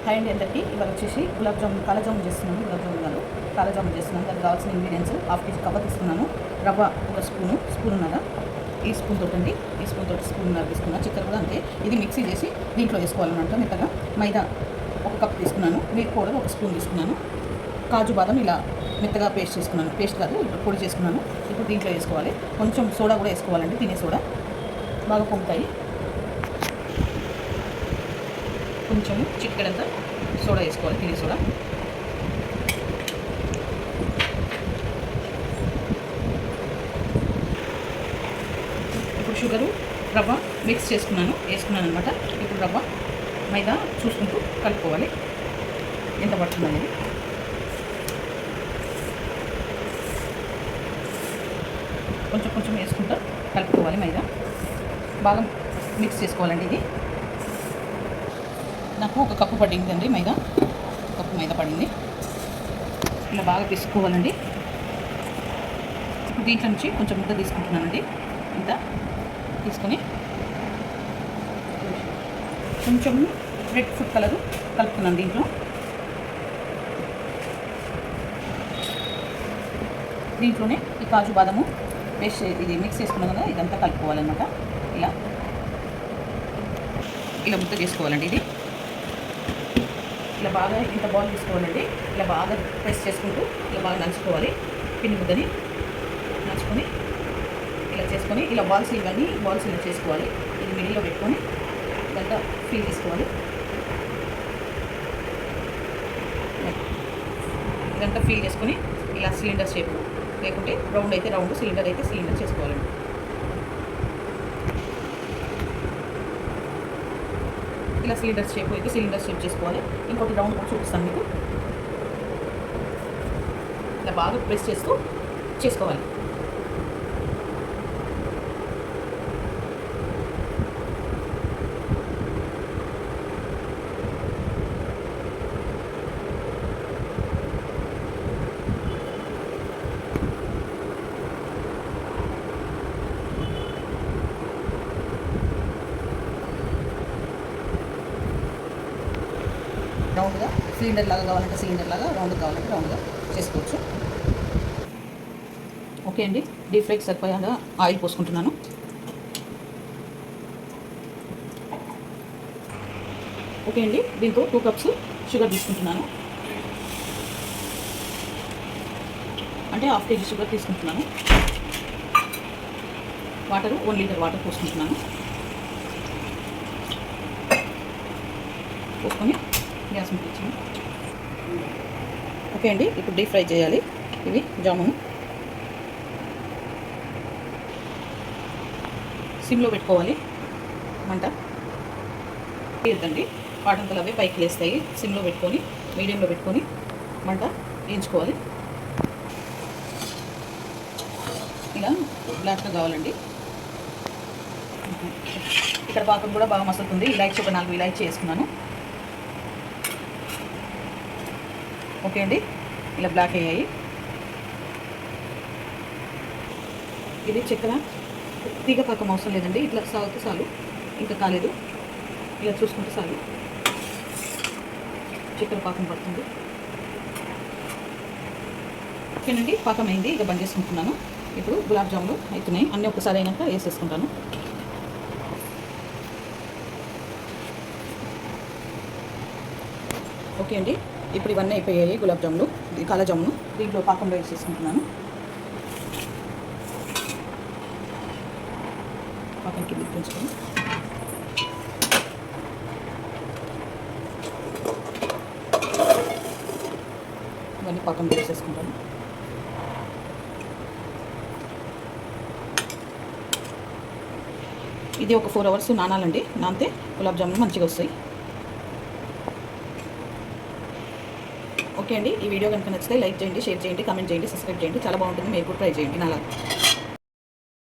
Hi అండి అందరికీ. ఇవాళ వచ్చేసి గులాబ్ జామున్ కాలజామున్ చేస్తున్నాను. గులాబ్ జామున్ కాదు కాలజామున్ చేస్తున్నాను. దానికి కావాల్సిన ఇంగ్రీడియంట్స్ హాఫ్ కేజీ కవ్వ తీసుకున్నాను. రవ్వ ఒక స్పూన్ ఉన్నదా ఈ స్పూన్ తోటి అండి. ఈ స్పూన్ తోటి స్పూన్నర తీసుకున్నాను. చక్కెర కూడా అంతే. ఇది మిక్సీ చేసి దీంట్లో వేసుకోవాలన్నమాట మెత్తగా. మైదా ఒక కప్ తీసుకున్నాను. మిల్క్ పౌడర్ ఒక స్పూన్ తీసుకున్నాను. కాజు బాదం ఇలా మెత్తగా పేస్ట్ చేసుకున్నాను. పేస్ట్ కాదు ఇప్పుడు పొడి చేసుకున్నాను. ఇప్పుడు దీంట్లో వేసుకోవాలి. కొంచెం సోడా కూడా వేసుకోవాలండి, తినే సోడా. బాగా పొంగుతాయి. కొంచెం చిటికెడంతా సోడా వేసుకోవాలి, తినే సోడా. ఇప్పుడు షుగరు రవ్వ మిక్స్ వేసుకున్నాను అనమాట. ఇప్పుడు రవ్వ మైదా చూసుకుంటూ కలుపుకోవాలి ఎంత పడుతుంది అనేది. కొంచెం కొంచెం వేసుకుంటూ కలుపుకోవాలి. మైదా బాగా మిక్స్ చేసుకోవాలండి. ఇది నాకు ఒక కప్పు పడిందండి మైదా. కప్పు మైదా పడింది. ఇలా బాగా పిసుకోవాలండి. ఇప్పుడు దీంట్లో నుంచి కొంచెం ముద్ద తీసుకుంటున్నానండి. ఇంత తీసుకొని కొంచెం రెడ్ ఫుడ్ కలరు కలుపుతున్నాను దీంట్లో. దీంట్లోనే ఈ కాజు బాదము పేస్ట్ ఇది మిక్స్ చేసుకున్నాం కదా, ఇదంతా కలుపుకోవాలన్నమాట. ఇలా ఇలా ముద్ద చేసుకోవాలండి. ఇది ఇలా బాగా ఇంత బాల్ తీసుకోవాలండి. ఇలా బాగా ప్రెస్ చేసుకుంటూ ఇలా బాగా నంచుకోవాలి. పిండి ముద్దని నంచుకొని ఇలా చేసుకొని ఇలా బాల్స్ ఇవన్నీ బాల్స్ ఇలా చేసుకోవాలి. ఇది మిడిల్లో పెట్టుకొని ఇదంతా ఫీల్ చేసుకోవాలి. ఇదంతా ఫీల్ చేసుకొని ఇలా సిలిండర్ షేప్, లేకుంటే రౌండ్ అయితే రౌండ్, సిలిండర్ అయితే సిలిండర్ చేసుకోవాలండి. ఇలా సిలిండర్ షేప్ అయితే సిలిండర్ షేప్ చేసుకోవాలి. ఇంకోటి రౌండ్ కూడా చూపిస్తాను మీకు. ఇలా బాగా ప్రెస్ చేస్తూ చేసుకోవాలి. రౌండ్గా సిలిండర్ లాగా కావాలంటే సిలిండర్ లాగా, రౌండ్ కావాలంటే రౌండ్గా చేసుకోవచ్చు. ఓకే అండి. డీప్ ఫ్రైకి సరిపోయేలా ఆయిల్ పోసుకుంటున్నాను. ఓకే అండి. దీంతో 2 కప్స్ షుగర్ తీసుకుంటున్నాను. అంటే హాఫ్ కేజీ షుగర్ తీసుకుంటున్నాను. వాటరు 1 లీటర్ వాటర్ పోసుకుంటున్నాను. పోసుకొని గ్యాస్ ముట్టించాను. ఓకే అండి. ఇప్పుడు డీప్ ఫ్రై చేయాలి ఇవి జామును. సిమ్లో పెట్టుకోవాలి మంట. వేయద్దండి, వాటంతలు అవే పైకి లేస్తాయి. సిమ్లో పెట్టుకొని మీడియంలో పెట్టుకొని మంట వేయించుకోవాలి. ఇలా బ్లాక్గా కావాలండి. ఇక్కడ పాకం కూడా బాగా మసులుతుంది. ఇలాచి ఒక 4 ఇలాచి వేసుకున్నాను. ఓకే అండి. ఇలా బ్లాక్ అయ్యాయి. ఇది చక్కెర తీగ పాకం అవసరం లేదండి. ఇట్లా సాగుతూ చాలు, ఇంకా కాలేదు. ఇలా చూసుకుంటే చాలు, చక్కెర పాకం పడుతుంది. ఓకేనండి. పాకం అయింది. ఇక బంద్ చేసుకుంటున్నాను. ఇప్పుడు గులాబ్ జాములు అవుతున్నాయి. అన్నీ ఒకసారి అయినాక వేసేసుకుంటాను. ఓకే అండి. ఇప్పుడు ఇవన్నీ అయిపోయాయి గులాబ్ జాములు, కాలజామును. దీంట్లో పాకంలో వేసేసుకుంటున్నాను. పాకం కింద పెంచుకొని ఇవన్నీ పాకంలో వేసేసుకుంటాను. ఇది ఒక 4 అవర్స్ నానాలండి. నానితే గులాబ్ జాములు మంచిగా వస్తాయి. ఓకే అండి. ఈ వీడియో కనుక నచ్చితే లైక్ చేయండి, షేర్ చేయండి, కామెంట్ చేయండి, సబ్స్క్రైబ్ చేయండి. చాలా బాగుంటుంది. మీరు కూడా ట్రై చేయండి నాలా.